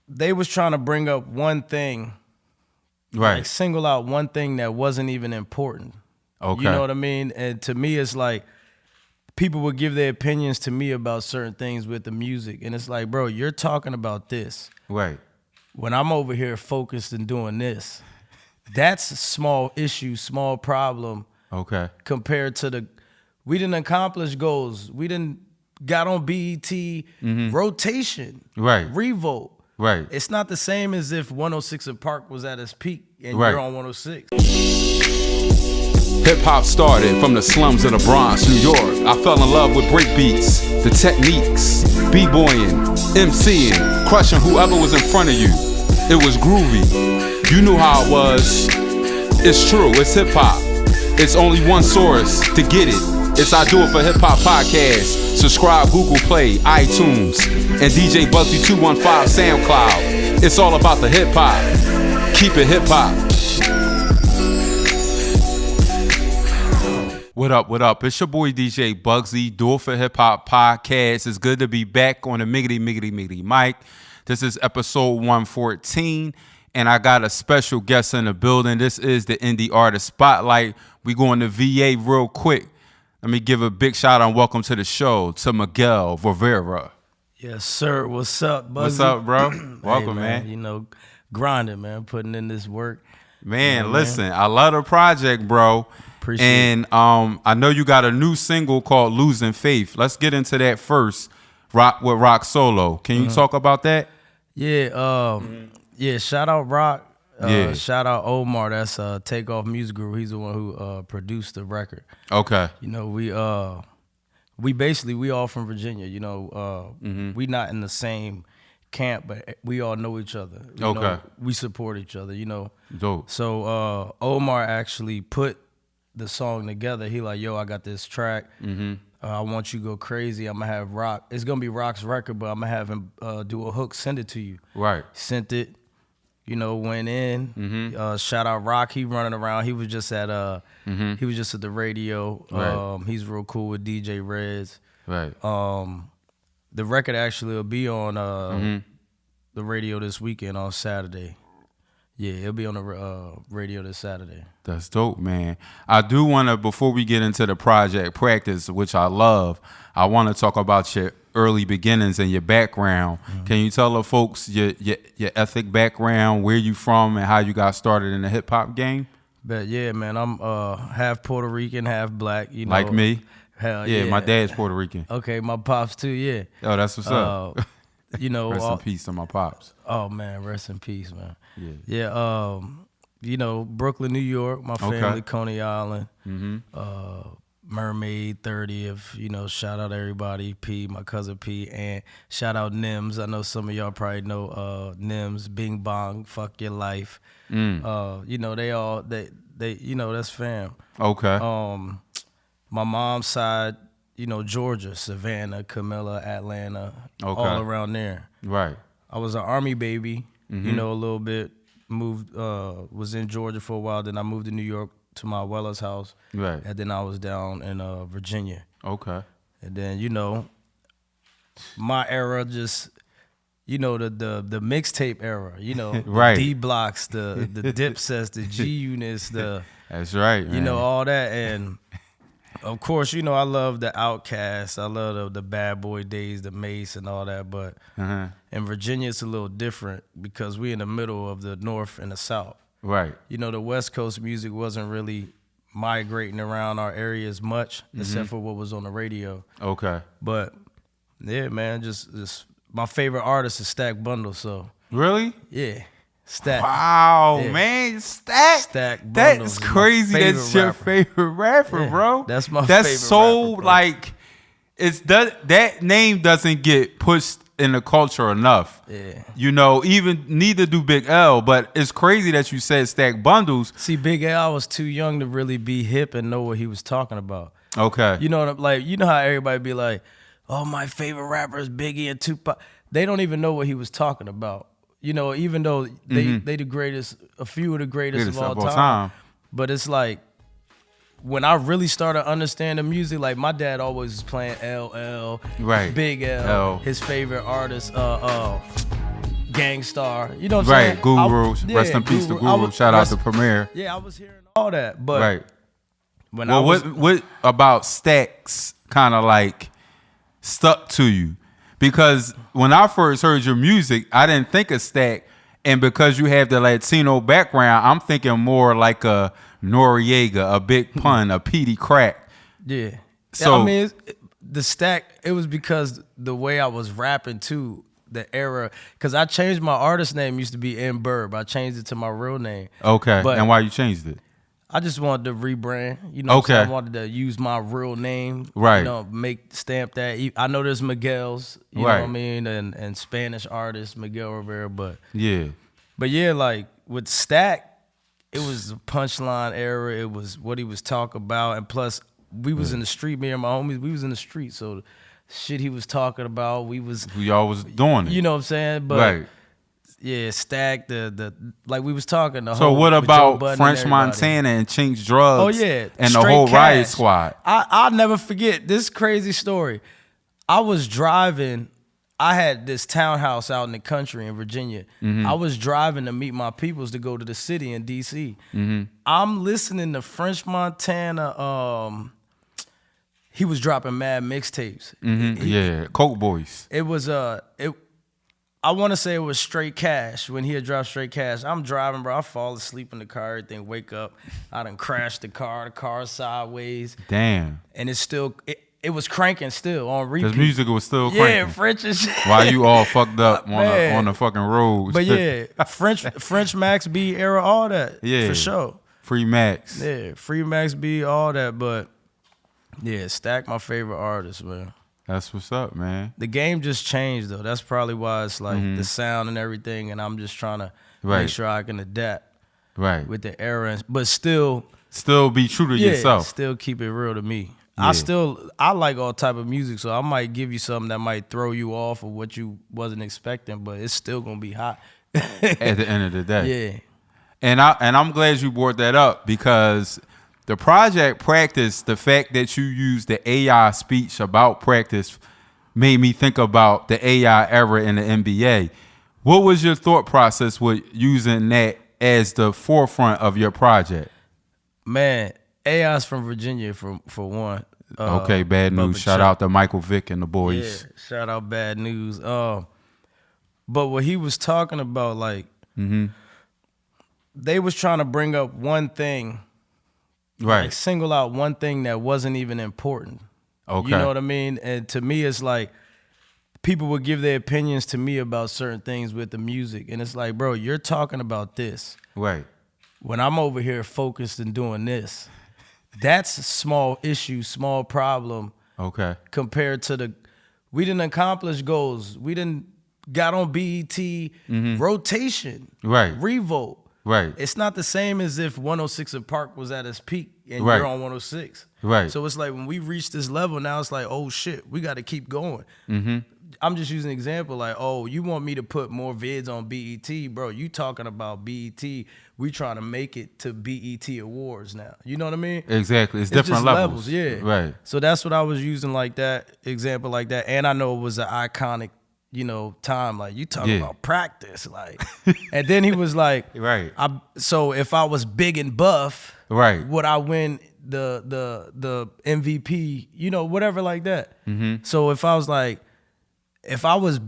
they was trying to bring up one thing, right? Like single out one thing that wasn't even important. Okay, you know what I mean? And to me, it's like people would give their opinions to me about certain things with the music, and it's like, bro, you're talking about this, right? When I'm over here focused and doing this, that's a small issue, small problem. Okay, compared to we didn't accomplish goals. We didn't got on BET rotation, right? Revolt. Right. It's not the same as if 106 in Park was at its peak and right. you're on 106. Hip hop started from the slums of the Bronx, New York. I fell in love with breakbeats, the techniques, b-boying, MCing, crushing whoever was in front of you. It was groovy. You knew how it was. It's true, it's hip hop. It's only one source to get it. It's I Do It For Hip Hop Podcast. Subscribe, Google Play, iTunes, and DJ Bugsy 215 SoundCloud. It's all about the hip hop. Keep it hip hop. What up, what up? It's your boy DJ Bugsy, Do It For Hip Hop Podcast. It's good to be back on the Miggity mic. This is episode 114, and I got a special guest in the building. This is the Indie Artist Spotlight. We going to VA real quick. Let me give a big shout out and welcome to the show to Miguel Rivera. Yes, sir. What's up, Bugsy? What's up, bro? Welcome, hey, man. You know, grinding, man, putting in this work. Man, you know, listen, I love the project, bro. Appreciate and I know you got a new single called Losing Faith. Let's get into that first. Rock Solo. Can you talk about that? Yeah, yeah, shout out Rock. Yeah. Shout out Omar. That's Takeoff Music Group. He's the one who produced the record. Okay. You know, we all from Virginia. You know, we not in the same camp, but we all know each other. You know, we support each other. You know. Dope. So Omar actually put the song together. He like, yo, I got this track. I want you to go crazy. I'm gonna have Rock. It's gonna be Rock's record, but I'm gonna have him do a hook. Send it to you. Right. Sent it. You know, went in. Shout out Rock. He running around. He was just at he was just at the radio. Right. He's real cool with DJ Reds. Right. The record actually will be on the radio this weekend on Saturday. Yeah, it'll be on the radio this Saturday. That's dope, man. I do want to, before we get into the project Practice, which I love, I want to talk about your early beginnings and your background. Can you tell the folks your ethnic background, where you from, and how you got started in the hip hop game? But yeah, man, I'm half Puerto Rican, half black. You know, like me. Hell yeah. Yeah, My dad's Puerto Rican. Okay, my pops too. Yeah. Oh, that's what's up. You know, rest in peace to my pops. Oh man, rest in peace, man. Yeah. Yeah. You know, Brooklyn, New York. My family, Coney Island. Mermaid 30th. You know, shout out everybody. P, my cousin P, and shout out Nims. I know some of y'all probably know Nims. Bing Bong, Fuck Your Life. You know, they you know, that's fam. Okay. My mom's side, you know, Georgia, Savannah, Camilla, Atlanta, all around there. Right. I was an Army baby, you know, a little bit. Moved, was in Georgia for a while. Then I moved to New York to my Weller's house. Right. And then I was down in Virginia. Okay. And then, you know, my era just, you know, the mixtape era, you know, right. the D Blocks, the Dipsets, the G Units, the that's right, man. You know, all that. And of course, you know, I love the Outkast. I love the Bad Boy days, the Mace and all that. But in Virginia, it's a little different because we in the middle of the North and the South. Right. You know, the West Coast music wasn't really migrating around our area as much, except for what was on the radio. Okay. But yeah, man, just my favorite artist is Stack Bundle. So really, yeah. Stack. Wow, yeah. Man, Stack Bundles. That's crazy. That's your favorite rapper, yeah, bro. That's my that's favorite so rapper, bro. Like it's that name doesn't get pushed in the culture enough. Yeah. You know, even neither do Big L, but it's crazy that you said Stack Bundles. See, Big L, I was too young to really be hip and know what he was talking about. Okay. You know, like, you know how everybody be like, oh, my favorite rapper is Biggie and Tupac. They don't even know what he was talking about. You know, even though they the greatest, a few of the greatest of all time. But it's like, when I really started understanding music, like my dad always was playing L.L., right. Big L, his favorite artist, Gangstar. You know what I'm saying? Guru. Rest in peace to Guru. Shout out to Premier. Yeah, I was hearing all that. But when what about Stacks kind of like stuck to you? Because when I first heard your music, I didn't think of Stack. And because you have the Latino background, I'm thinking more like a Noriega, a Big Pun, a Petey Crack. Yeah. So I mean, the Stack, it was because the way I was rapping too, the era, because I changed my artist name, used to be M Burb. I changed it to my real name. Okay. And why you changed it? I just wanted to rebrand. You know, I wanted to use my real name. Right. You know, stamp that. I know there's Miguel's, you know what I mean, and Spanish artist Miguel Rivera, but yeah, like with Stack, it was the punchline era. It was what he was talking about, and plus we was in the street. Me and my homies, we was in the street, so the shit he was talking about, we all was doing it. You know what I'm saying? But yeah, Stack, the like we was talking. So what about French Montana and Chinks Drugs? Oh yeah, and the whole Riot Squad. I'll never forget this crazy story. I was driving. I had this townhouse out in the country in Virginia. I was driving to meet my peoples to go to the city in D.C. I'm listening to French Montana. He was dropping mad mixtapes. Coke Boys. It was I want to say it was Straight Cash when he had dropped Straight Cash. I'm driving, bro. I fall asleep in the car. Everything wake up. I done crashed the car sideways. Damn. And it's still it was cranking still on repeat. His music was still cranking. Yeah, French and shit. While you all fucked up on the fucking roads. But yeah, French Max B era, all that. Yeah, for sure. Free Max. Yeah, Free Max B, all that. But yeah, Stack my favorite artist, man. That's what's up, man. The game just changed, though. That's probably why it's like the sound and everything, and I'm just trying to make sure I can adapt with the era, but still be true to yourself. Still keep it real to me. Yeah. I like all type of music, so I might give you something that might throw you off of what you wasn't expecting, but it's still gonna be hot at the end of the day. Yeah, and I'm glad you brought that up because the project Practice, the fact that you used the AI speech about practice made me think about the AI era in the NBA. What was your thought process with using that as the forefront of your project? Man, AI's from Virginia for one. Okay, Bad News. Shout out to Michael Vick and the boys. Yeah, shout out Bad News. But what he was talking about, like, they was trying to bring up one thing. Right. Like single out one thing that wasn't even important. Okay. You know what I mean? And to me, it's like people would give their opinions to me about certain things with the music. And it's like, bro, you're talking about this. Right. When I'm over here focused and doing this, that's a small issue, small problem. Okay. Compared to we didn't accomplish goals. We didn't got on BET rotation. Right. Revolt. Right. It's not the same as if 106 in Park was at its peak and you're on 106. Right. So it's like when we reach this level now, it's like, oh shit, we got to keep going. I'm just using an example like, oh, you want me to put more vids on BET, bro? You talking about BET? We trying to make it to BET Awards now. You know what I mean? Exactly. It's different levels. Yeah. Right. So that's what I was using like that example like that, and I know it was an iconic. You know, time like you talking about practice, like, and then he was like, right. So if I was big and buff, right, would I win the MVP? You know, whatever like that. So if I was like, if I was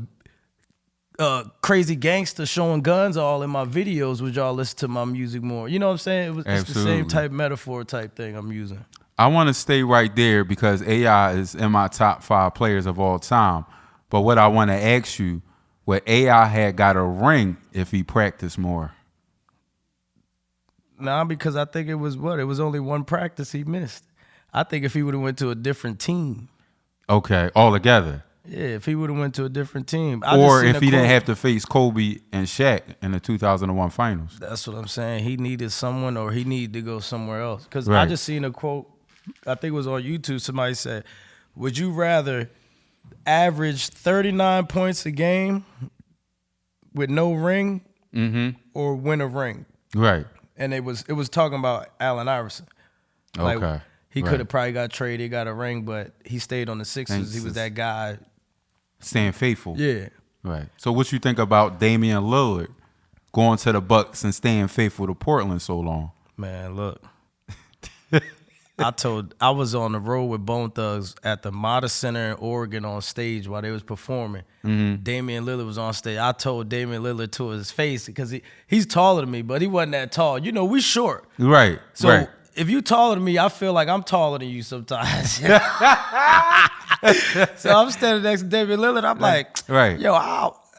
crazy gangster showing guns all in my videos, would y'all listen to my music more? You know what I'm saying? It's the same type metaphor type thing I'm using. I want to stay right there because AI is in my top 5 players of all time. But what I want to ask you, would AI had got a ring if he practiced more? Nah, because I think it was only one practice he missed. I think if he would have went to a different team. Okay, all together. Yeah, if he would have went to a different team. Or if he didn't have to face Kobe and Shaq in the 2001 finals. That's what I'm saying. He needed someone or he needed to go somewhere else. Because I just seen a quote, I think it was on YouTube, somebody said, would you rather average 39 points a game with no ring or win a ring? Right. And it was talking about Allen Iverson. Like, okay. He could have probably got traded, got a ring, but he stayed on the Sixers. He was that guy. Staying faithful. Yeah. Right. So what you think about Damian Lillard going to the Bucks and staying faithful to Portland so long? Man, look. I was on the road with Bone Thugs at the Mata Center in Oregon on stage while they was performing. Damian Lillard was on stage. I told Damian Lillard to his face because he's taller than me, but he wasn't that tall. You know, we short. Right. So if you taller than me, I feel like I'm taller than you sometimes. So I'm standing next to Damian Lillard. I'm like, yo,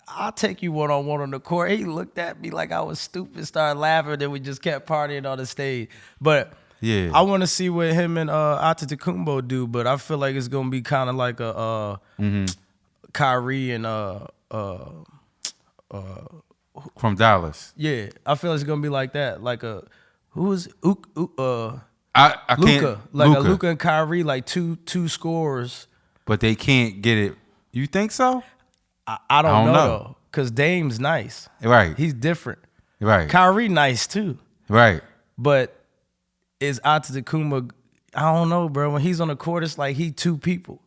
I'll take you one-on-one on the court. He looked at me like I was stupid, started laughing, then we just kept partying on the stage. But yeah, I want to see what him and Antetokounmpo do, but I feel like it's going to be kind of like a Kyrie and from Dallas. Yeah, I feel it's going to be like that. Like a who's Luka, like a Luka and Kyrie, like two scorers. But they can't get it. You think so? I don't know though, because Dame's nice. Right. He's different. Right. Kyrie nice too. Right. But is Antetokounmpo, I don't know, bro. When he's on the court, it's like he two people.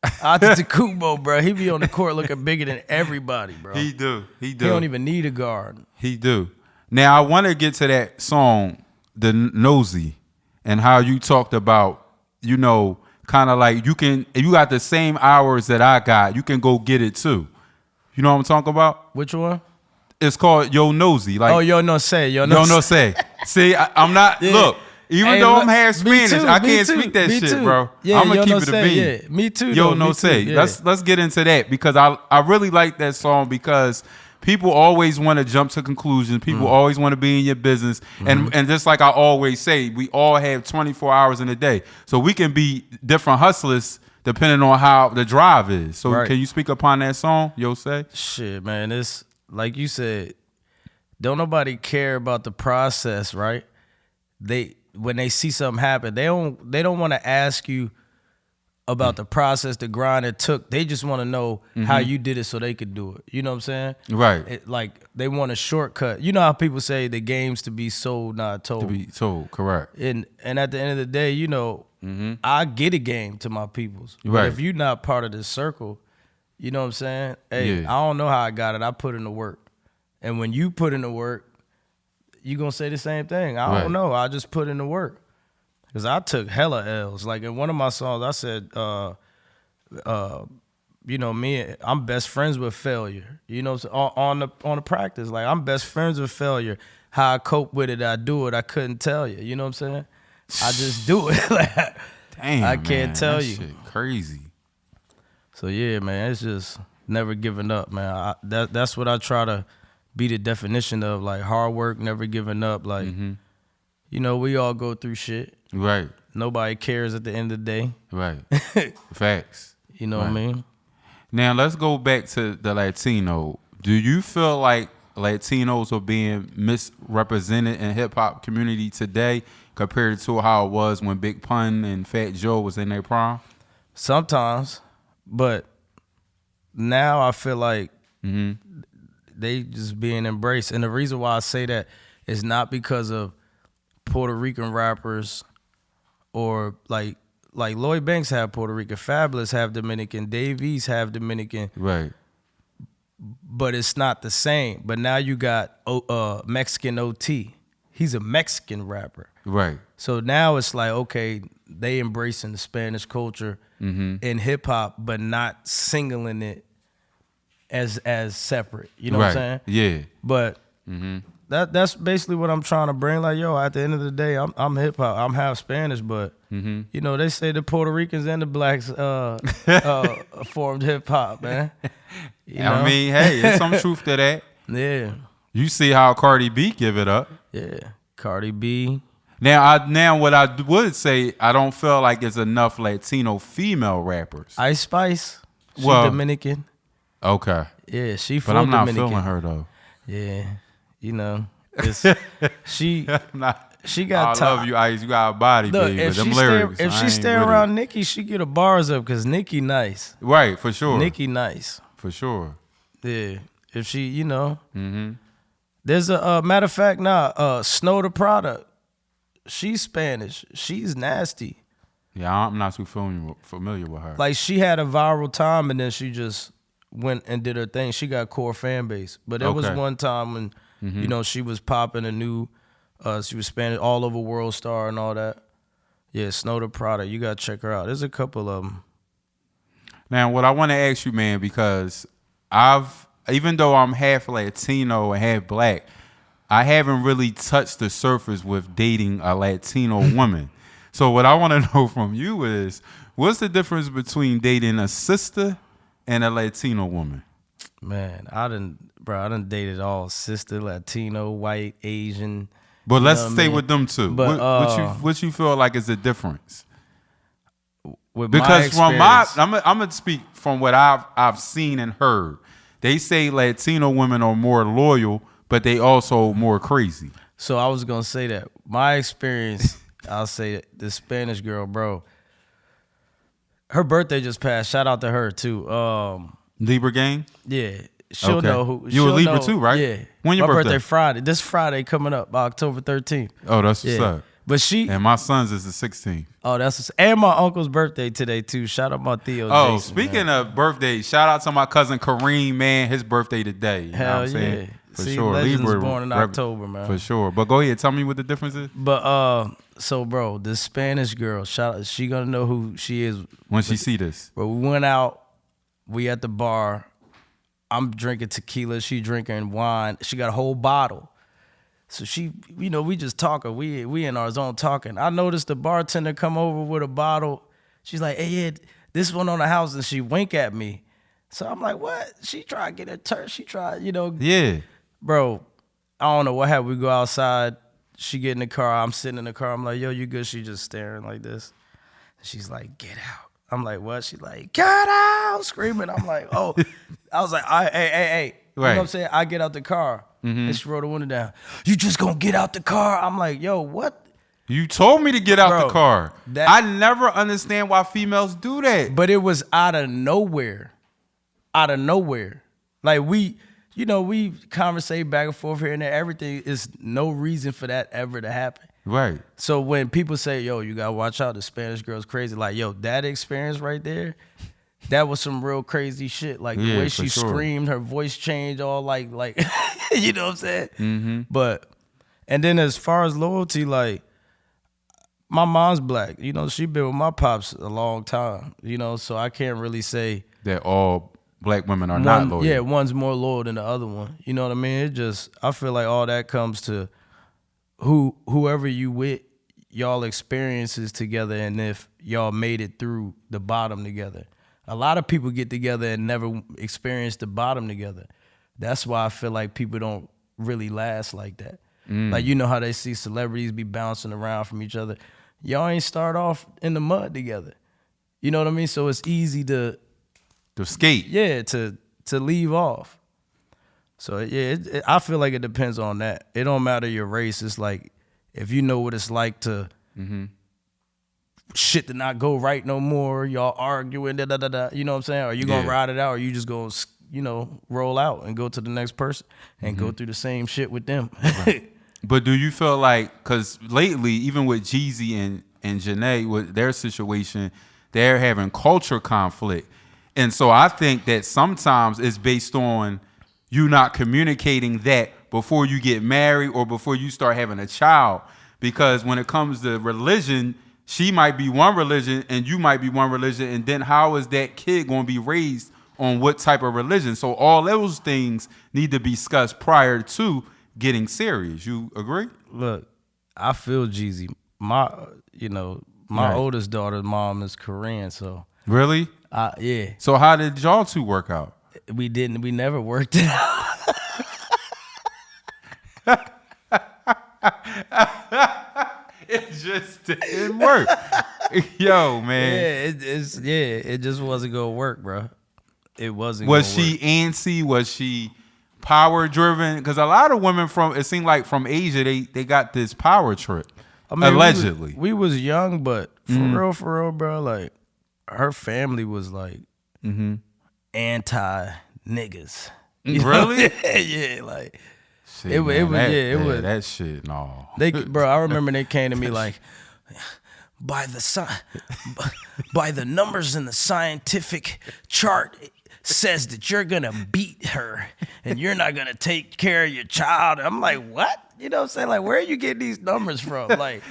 Antetokounmpo, bro, he be on the court looking bigger than everybody, bro. He do. He don't even need a guard. He do. Now, I want to get to that song, the Nosey, and how you talked about, you know, kind of like if you got the same hours that I got, you can go get it too. You know what I'm talking about? Which one? It's called Yo Nosey. Like, Yo No Say. See, I'm not, look, even though I'm half Spanish, I can't speak that shit, bro. Yeah, I'm going to Yo keep No it a Say, bean. yeah. Me too. Yo No Say. Yeah. Let's get into that because I really like that song because people always want to jump to conclusions. People always want to be in your business. And just like I always say, we all have 24 hours in a day. So we can be different hustlers depending on how the drive is. So can you speak upon that song, Yo Say? Shit, man. It's like you said, don't nobody care about the process, right? When they see something happen, they don't want to ask you about the process, the grind it took. They just want to know how you did it so they could do it. You know what I'm saying? Right. Like they want a shortcut. You know how people say the game's to be sold, not told. To be told, correct. And at the end of the day, you know, I get a game to my peoples. But Right. if you're not part of this circle, you know what I'm saying? Hey, I don't know how I got it. I put in the work. And when you put in the work, you going to say the same thing. I don't know. I just put in the work. Because I took hella L's. Like in one of my songs, I said, you know, I'm best friends with failure. You know, on the practice. Like I'm best friends with failure. How I cope with it, I do it. I couldn't tell you. You know what I'm saying? I just do it. Like, damn, I can't tell you. Shit crazy. So yeah, man, it's just never giving up, man. That's what I try to be the definition of, like hard work, never giving up. Like, you know, we all go through shit. Right. Nobody cares at the end of the day. Right. Facts. You know what I mean? Now let's go back to the Latino. Do you feel like Latinos are being misrepresented in hip hop community today compared to how it was when Big Pun and Fat Joe was in their prime? Sometimes, but now I feel like they just being embraced. And the reason why I say that is not because of Puerto Rican rappers or like Lloyd Banks have Puerto Rican, Fabulous have Dominican, Dave East have Dominican. Right. But it's not the same. But now you got Mexican OT. He's a Mexican rapper. Right. So now it's like, okay, they embracing the Spanish culture in hip hop, but not singling it as separate. You know what I'm saying? Yeah. But that's basically what I'm trying to bring. Like, yo, at the end of the day, I'm hip hop. I'm half Spanish, but you know, they say the Puerto Ricans and the blacks formed hip hop, man. You know? I mean, hey, there's some truth to that. Yeah. You see how Cardi B give it up. Yeah. Cardi B. Now what I would say, I don't feel like there's enough Latino female rappers. Ice Spice. She Dominican. Okay. Yeah, she full Dominican. But I'm not feeling her though. Yeah. You know, she got time. I love you, Ice. You got a body, baby. If she stay around Nicki, she get her bars up because Nicki nice. Right, for sure. Nicki nice. For sure. Yeah. If she, you know. There's a matter of fact now, Snow the Product. She's Spanish. She's nasty. Yeah, I'm not too familiar with her. Like she had a viral time and then she just went and did her thing. She got core fan base. But there was one time when, you know, she was popping a new, she was Spanish all over World Star and all that. Yeah, Snow the Product. You got to check her out. There's a couple of them. Now, what I want to ask you, man, because even though I'm half Latino and half black, I haven't really touched the surface with dating a Latino woman. So what I want to know from you is, what's the difference between dating a sister and a Latino woman? Man, I done dated all sister, Latino, white, Asian. But let's stay with them two. But, what you feel like is the difference? Because I'm gonna speak from what I've seen and heard. They say Latino women are more loyal, but they also more crazy. So I was gonna say that my experience. I'll say the Spanish girl, bro. Her birthday just passed. Shout out to her too. Libra gang? Yeah. She'll know who. You a Libra too, right? Yeah. When your birthday? Friday. This Friday coming up, October 13th. Oh, that's what's up. But and my son's is the 16th. Oh, and my uncle's birthday today too. Shout out my Theo. Oh, Jason, speaking of birthday, shout out to my cousin Kareem, man. His birthday today. You know what I'm saying? For sure. Legends Libra born in October, man. For sure. But go ahead, tell me what the difference is. But so bro, this Spanish girl, she gonna know who she is when she see this. Bro, we went out. We at the bar. I'm drinking tequila. She drinking wine. She got a whole bottle. So she, you know, we just talking. We in our zone talking. I noticed the bartender come over with a bottle. She's like, "Hey, yeah, this one on the house," and she wink at me. So I'm like, "What?" She tried to get her turn. She tried, you know. Yeah. Bro, I don't know what happened. We go outside. She get in the car. I'm sitting in the car. I'm like, "Yo, you good?" She just staring like this. She's like, "Get out." I'm like, "What?" She's like, "Get out!" Screaming. I'm like, "Oh." I was like, hey. You know what I'm saying? I get out the car. And she rolled the window down. "You just gonna get out the car?" I'm like, "Yo, what?" You told me to get out the car. I never understand why females do that. But it was out of nowhere. Out of nowhere. Like we conversate back and forth here and there. Everything is no reason for that ever to happen. Right. So when people say, "Yo, you gotta watch out, the Spanish girl's crazy," like, yo, that experience right there, that was some real crazy shit. Like the way she screamed, her voice changed, all like you know what I'm saying? Mm-hmm. But and then as far as loyalty, like my mom's black. You know, she been with my pops a long time. You know, so I can't really say that all black women are not loyal. Yeah, one's more loyal than the other one. You know what I mean? I feel like all that comes to whoever you with, y'all experiences together, and if y'all made it through the bottom together. A lot of people get together and never experience the bottom together. That's why I feel like people don't really last like that. Like, you know how they see celebrities be bouncing around from each other. Y'all ain't start off in the mud together. You know what I mean? So it's easy to skate. Yeah, to leave off. So yeah, I feel like it depends on that. It don't matter your race. It's like if you know what it's like to shit to not go right no more, y'all arguing, you know what I'm saying? Are you gonna ride it out, or you just gonna, you know, roll out and go to the next person and go through the same shit with them? Right. But do you feel like, because lately, even with Jeezy and Janae, with their situation, they're having culture conflict. And so I think that sometimes it's based on you not communicating that before you get married or before you start having a child. Because when it comes to religion, she might be one religion and you might be one religion. And then how is that kid going to be raised on what type of religion? So all those things need to be discussed prior to getting serious. You agree? Look, I feel Jeezy. My oldest daughter's mom is Korean, so. Really? Yeah. So how did y'all two work out? We never worked it out. It just didn't work. Yo, man. It just wasn't gonna work, bro. It wasn't. Was she antsy? Was she power driven? Because a lot of women it seemed like from Asia, they got this power trip. I mean, allegedly. We was young, but for real, bro, like her family was like anti niggas. Really? Yeah, like. Shit, it was that shit. No, bro. I remember they came to me like, by the numbers in the scientific chart, says that you're gonna beat her and you're not gonna take care of your child. I'm like, what? You know what I'm saying? Like, where are you getting these numbers from? Like,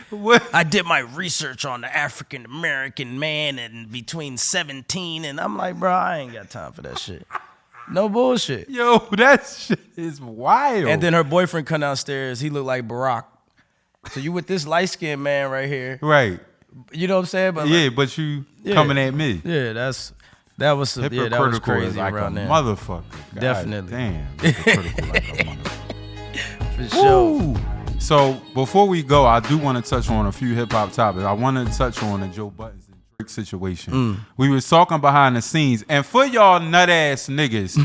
I did my research on the African American man and between 17, and I'm like, bro, I ain't got time for that shit. No bullshit. Yo, that shit is wild. And then her boyfriend come downstairs. He looked like Barack. So you with this light skinned man right here, right? You know what I'm saying? But yeah, like, but you coming at me. Yeah, that was some, that was crazy like around there. Motherfucker. God definitely. Damn. Hypocritical like a motherfucker. For sure. Woo. So before we go, I do want to touch on a few hip hop topics. I want to touch on the Joe Budden and Drake situation. We was talking behind the scenes, and for y'all nut ass niggas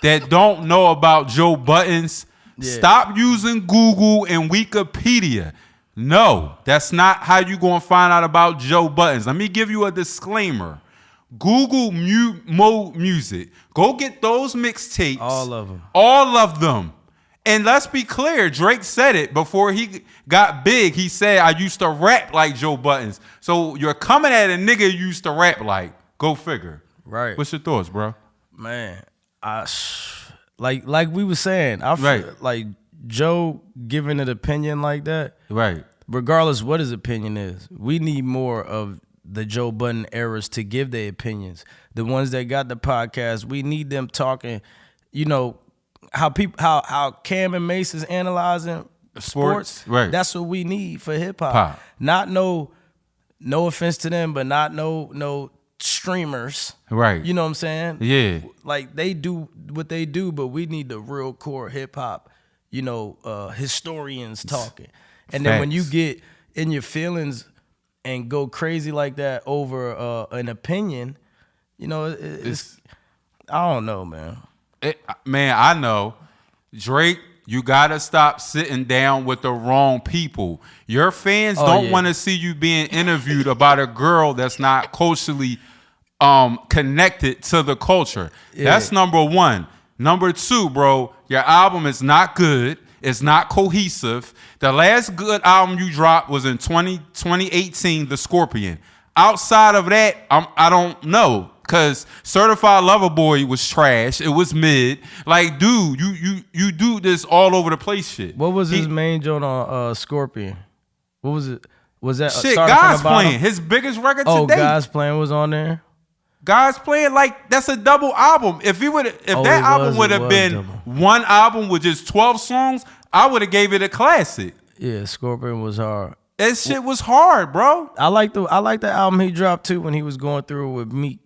that don't know about Joe Budden's, stop using Google and Wikipedia. No, that's not how you gonna find out about Joe Budden's. Let me give you a disclaimer. Google Mode Music. Go get those mixtapes. All of them. All of them. And let's be clear, Drake said it before he got big. He said, I used to rap like Joe Budden's. So you're coming at a nigga you used to rap like. Go figure. Right. What's your thoughts, bro? Man, like we were saying, I feel like Joe giving an opinion like that. Right. Regardless what his opinion is, we need more of the Joe Budden eras to give their opinions. The ones that got the podcast, we need them talking, you know, how Cam and Mace is analyzing sports. Right. That's what we need for hip hop. Not no offense to them, but not no streamers. Right. You know what I'm saying? Yeah. Like they do what they do, but we need the real core hip hop, you know, historians talking. And then when you get in your feelings and go crazy like that over an opinion, you know, it's I don't know, man. Man, I know. Drake, you gotta stop sitting down with the wrong people. Your fans don't want to see you being interviewed about a girl that's not culturally connected to the culture. Yeah. That's number one. Number two, bro, your album is not good. It's not cohesive. The last good album you dropped was in 2018, The Scorpion. Outside of that, I don't know. Cause Certified Lover Boy was trash. It was mid. Like, dude, you do this all over the place shit. What was his main joint on Scorpion? What was it? Was that shit? God's Playing, his biggest record to date. God's Playing was on there. God's Playing, like that's a double album. If that album would have been one album with just 12 songs, I would have gave it a classic. Yeah, Scorpion was hard. That shit was hard, bro. I like the album he dropped too when he was going through with Meek.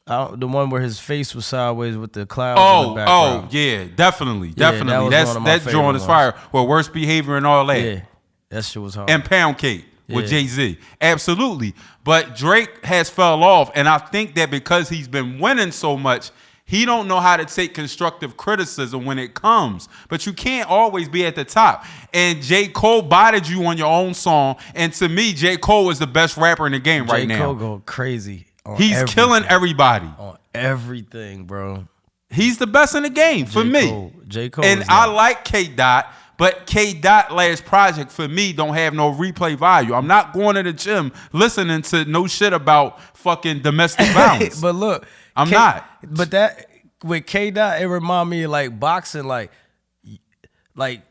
The one where his face was sideways with the clouds in the background. Oh, yeah, definitely. That joint is fire. Well, Worst Behavior and all that. Yeah, that shit was hard. And Pound Cake with Jay-Z. Absolutely. But Drake has fell off, and I think that because he's been winning so much, he don't know how to take constructive criticism when it comes. But you can't always be at the top. And J. Cole botted you on your own song, and to me, J. Cole is the best rapper in the game right now. J. Cole go crazy. He's killing everybody. On everything, bro. He's the best in the game for me. J. Cole. And I like K. Dot, but K. Dot last project for me don't have no replay value. I'm not going to the gym listening to no shit about fucking domestic violence. But look, I'm not. But that with K. Dot, it remind me of like boxing, like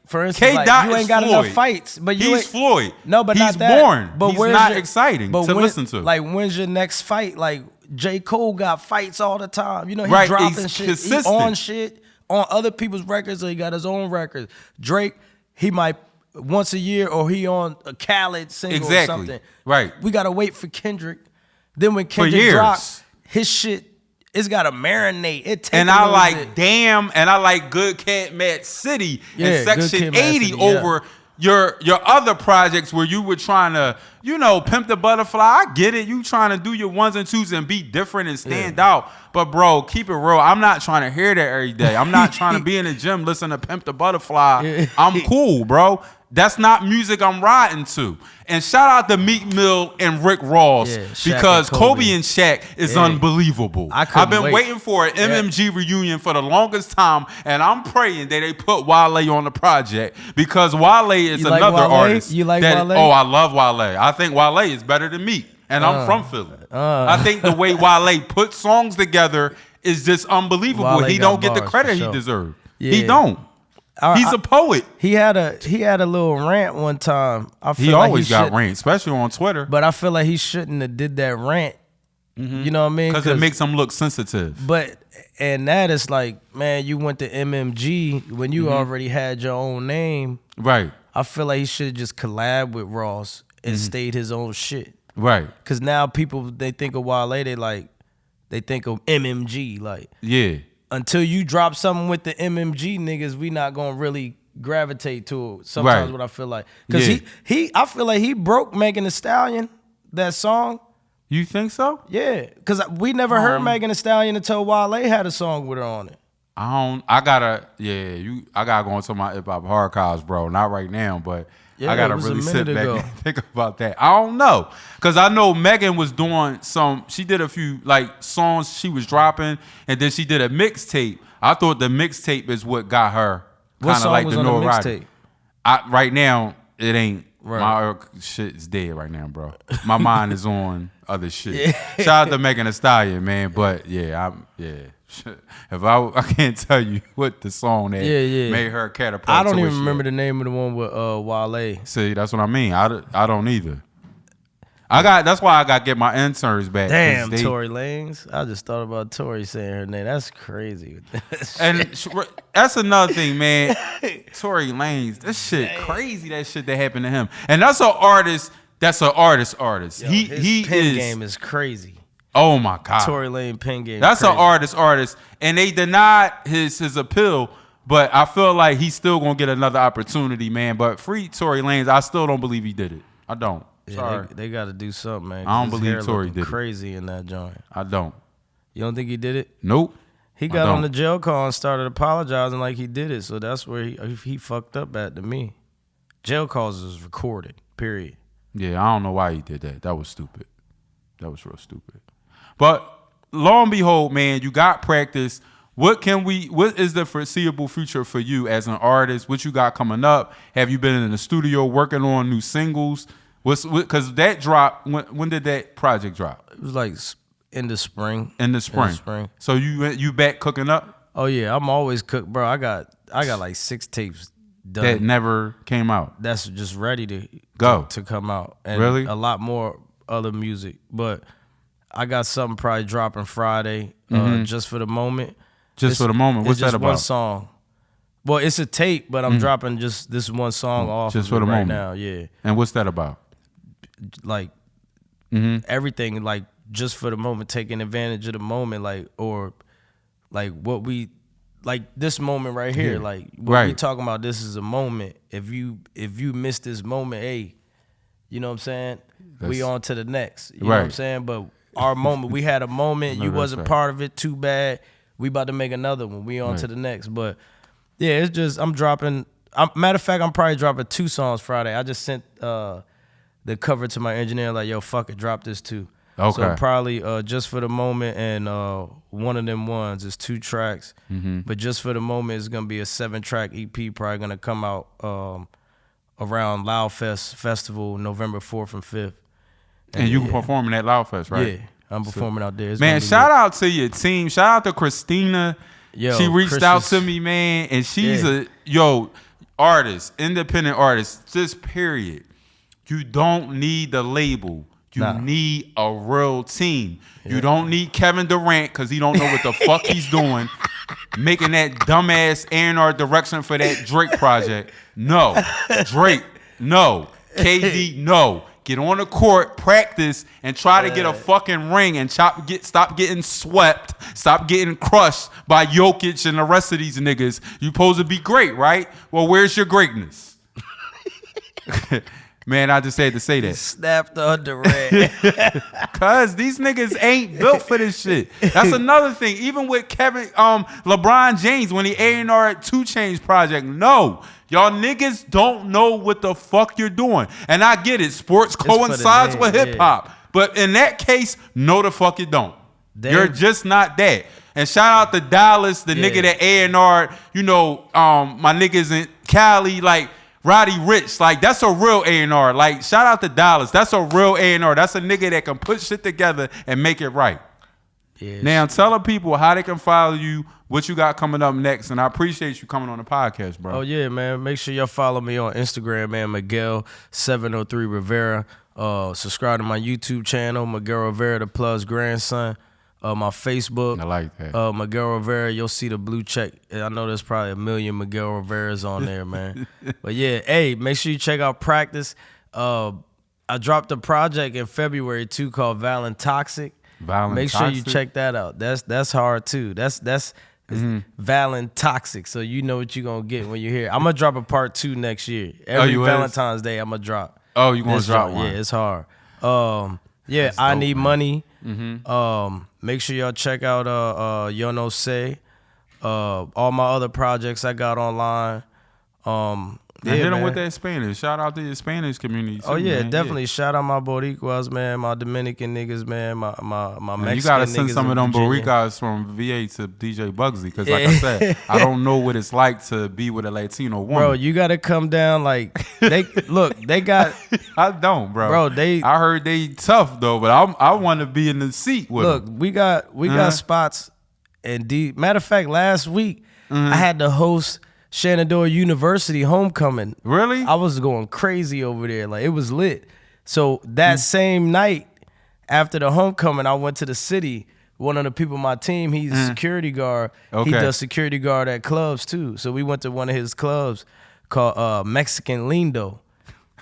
for instance, like, you ain't got enough fights, but he's Floyd. No, but he's not that. Boring. But he's not exciting to listen to. Like, when's your next fight? Like, J. Cole got fights all the time. You know, he's dropping shit. He's on shit on other people's records, or he got his own records. Drake, he might once a year, or he on a Khaled single or something. Right. We gotta wait for Kendrick. Then when Kendrick drops his shit, it's got to marinate. It takes and I like Damn, and I like Good Cat Mad City and Section 80 over your other projects where you were trying to, you know, pimp the butterfly. I get it. You trying to do your ones and twos and be different and stand out. But bro, keep it real. I'm not trying to hear that every day. I'm not trying to be in the gym listening to Pimp the Butterfly. I'm cool, bro. That's not music I'm riding to. And shout out to Meek Mill and Rick Ross because Kobe and Shaq is unbelievable. I've been waiting for an MMG reunion for the longest time, and I'm praying that they put Wale on the project because Wale is another artist. You like Wale? Oh, I love Wale. I think Wale is better than Meek. And I'm from Philly. I think the way Wale put songs together is just unbelievable. Wale he don't get the credit he deserves. Yeah. He don't. He's a poet. He had a little rant one time. He always got rants, especially on Twitter. But I feel like he shouldn't have did that rant. You know what I mean? Because it makes him look sensitive. And that is like, man, you went to MMG when you already had your own name. Right. I feel like he should have just collabed with Ross and stayed his own shit. Right. Because now people, they think of Wale, they think of MMG. Like, yeah. Until you drop something with the MMG niggas, we not gonna really gravitate to it. Sometimes what I feel like. Because I feel like he broke Megan Thee Stallion, that song. You think so? Yeah, because we never heard Megan Thee Stallion until Wale had a song with her on it. I gotta go into my hip-hop archives, bro. Not right now, but I gotta really sit back and think about that. I don't know. Because I know Megan was doing she did a few like songs she was dropping, and then she did a mixtape. I thought the mixtape is what got her kind of like the notoriety. Right now, it ain't. Right. My shit is dead right now, bro. My mind is on other shit. Shout out to Megan Thee Stallion, man. But if I can't tell you what the song that made her catapult. I don't even remember the name of the one with Wale. See, that's what I mean. I don't either. That's why I got to get my interns back. Damn, Tory Lanez. I just thought about Tory saying her name. That's crazy. And that's another thing, man. Tory Lanez, this shit crazy. That shit that happened to him. And that's an artist. That's an artist. Yo, his pen game is crazy. Oh my God. Tory Lanez pen game. That's an artist. And they denied his appeal. But I feel like he's still gonna get another opportunity, man. But free Tory Lanez, I still don't believe he did it. I don't. Yeah, they got to do something, man. I don't believe Tory did crazy in that joint. I don't. You don't think he did it? Nope. He got on the jail call and started apologizing like he did it. So that's where he fucked up at to me. Jail calls is recorded, period. Yeah, I don't know why he did that. That was stupid. That was real stupid. But lo and behold, man, you got practice. What is the foreseeable future for you as an artist? What you got coming up? Have you been in the studio working on new singles? Because that dropped, when did that project drop? It was like in the spring. In the spring. So you back cooking up? Oh yeah, I'm always cook, bro. I got like 6 tapes done. That never came out. That's just ready to go to come out. And really? A lot more other music. But I got something probably dropping Friday, just for the moment. For the moment. What's that about? One song. Well, it's a tape, but I'm dropping just this one song off just for the moment now. Yeah. And what's that about? Like everything, like just for the moment, taking advantage of the moment, like what we like this moment right here, like what we talking about. This is a moment. If you miss this moment, hey, you know what I'm saying? We on to the next. You know what I'm saying? But our moment, we had a moment. You wasn't part of it. Too bad. We about to make another one. We on to the next. But yeah, it's just I'm dropping. Matter of fact, I'm probably dropping 2 songs Friday. I just sent the cover to my engineer, like, yo, fuck it, drop this too. Okay. So probably just for the moment, and one of them ones is 2 tracks. But just for the moment, it's gonna be a 7-track EP, probably gonna come out around Loud Fest Festival, November 4th and 5th. And you performing at Loud Fest, right? Yeah, I'm performing out there. Man, shout out to your team. Shout out to Christina. Yo, she reached out to me, man, and she's artist, independent artist, just period. You don't need the label. You need a real team. You don't need Kevin Durant because he don't know what the fuck he's doing, making that dumbass A&R direction for that Drake project. No. Drake, no. KD, no. Get on the court, practice, and try to get a fucking ring and stop getting swept, stop getting crushed by Jokic and the rest of these niggas. You supposed to be great, right? Well, where's your greatness? Man, I just had to say that. Snapped the Durant. Cause these niggas ain't built for this shit. That's another thing. Even with LeBron James when he A&R at 2 Chainz project, no. Y'all niggas don't know what the fuck you're doing. And I get it. Sports coincides with hip hop. But in that case, no the fuck you don't. You're just not that. And shout out to Dallas, the nigga that A&R, my niggas in Cali, like, Roddy Ricch, like that's a real A&R. Like shout out to Dallas, that's a real A&R. That's a nigga that can put shit together and make it right. Yeah, now tell the people how they can follow you, what you got coming up next, and I appreciate you coming on the podcast, bro. Oh yeah, man. Make sure y'all follow me on Instagram, man. Miguel 703 Rivera. Subscribe to my YouTube channel, Miguel Rivera, the Plus grandson. My Facebook. I like that. Miguel Rivera, you'll see the blue check. I know there's probably a million Miguel Riveras on there, man. But yeah, hey, make sure you check out Practice. I dropped a project in February too called Valentoxic. Make sure you check that out. That's hard too. That's Valentoxic. So you know what you're gonna get when you hear it. I'm gonna drop a part 2 next year. Every Valentine's Day I'm gonna drop. Oh, you gonna drop one? Yeah, it's hard. Yeah, that's I dope, Need man. Money. Make sure y'all check out Yo Nosey. All my other projects I got online. Hit them with that Spanish. Shout out to your Spanish community too, man. Definitely. Yeah. Shout out my Boricuas, man, my Dominican niggas, man, my Mexican niggas. You gotta send some of them Boricuas from VA to DJ Bugsy, because like I said, I don't know what it's like to be with a Latino woman. Bro, you gotta come down like they got I don't, bro. Bro, I heard they tough though, but I want to be in the seat with them. We got spots and matter of fact, last week I had to host Shenandoah University homecoming. Really? I was going crazy over there. Like, it was lit. So that same night after the homecoming, I went to the city. One of the people on my team, he's a security guard. Okay. He does security guard at clubs too. So we went to one of his clubs called Mexican Lindo.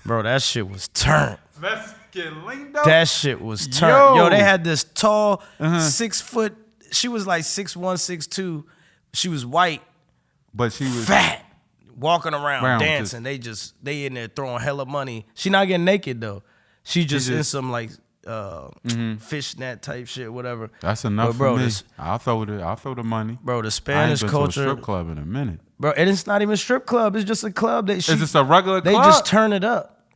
Bro, that shit was turned. Mexican Lindo? That shit was turned. Yo, they had this tall 6 foot. She was like 6'1", 6'2". She was white. But she was fat, walking around dancing. They in there throwing hella money. She not getting naked though. She just in some like fishnet type shit, whatever. That's enough for me. I'll throw the money. Bro, the Spanish I ain't been culture. to a strip club in a minute. Bro, and it's not even a strip club. It's just a club that Is this a regular club? They just turn it up.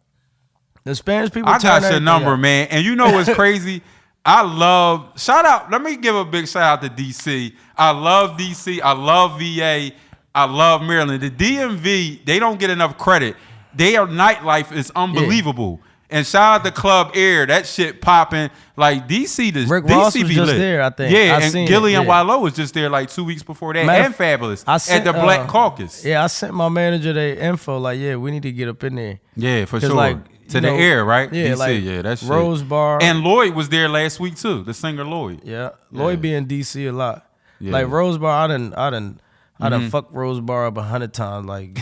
The Spanish people. I got your number, up. Man. And you know what's crazy? Shout out. Let me give a big shout out to DC. I love DC. I love VA. I love Maryland. The DMV, they don't get enough credit. Their nightlife is unbelievable. Yeah. And shout out to Club Air. That shit popping. Like DC, Rick DC Ross be was just lit. there, I think. Yeah, and Gillian Wallow was just there like 2 weeks before that. And Fabulous at the Black Caucus. Yeah, I sent my manager the info. Like, yeah, we need to get up in there. Yeah, for sure. Like, to the Air, right? Yeah, DC, like yeah, that's Rose Bar. And Lloyd was there last week too. The singer Lloyd. Yeah, Lloyd be in DC a lot. Yeah. Like Rose Bar, I done fucked Rose Bar up 100 times, like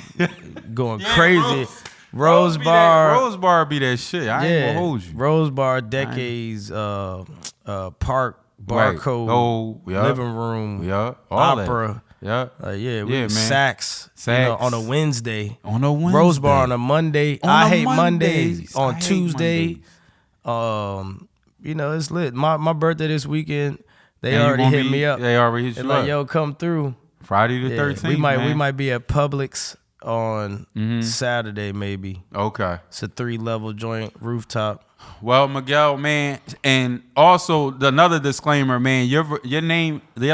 going crazy. Rose Bar be that shit. I ain't gonna hold you. Rose Bar, Decades, Park, Barcode, Living Room, Opera. We Sax. You know, on a Wednesday. Rose Rose Bar on a Monday. I Hate Mondays. On Tuesday. You know, it's lit. My birthday this weekend. They already hit me up. They already hit you up. Like, yo, come through. Friday the 13th. We might be at Publix on Saturday, maybe. Okay. It's a 3-level joint, rooftop. Well, Miguel, man, and also another disclaimer, man. Your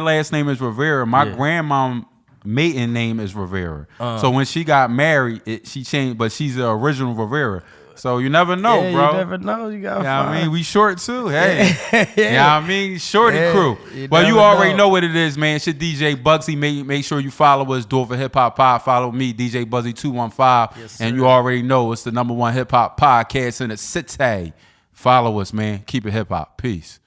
last name is Rivera. My grandma maiden name is Rivera. So when she got married, she changed, but she's the original Rivera. So you never know, bro. You never know. You got to find. I mean, we short too. Hey. I mean, shorty crew. Well, you already know what it is, man. It's your DJ Bugsy. Make sure you follow us. Do it for Hip Hop Pod. Follow me, DJ Bugsy 215. Yes, and you already know it's the #1 hip hop podcast in the city. Follow us, man. Keep it hip hop. Peace.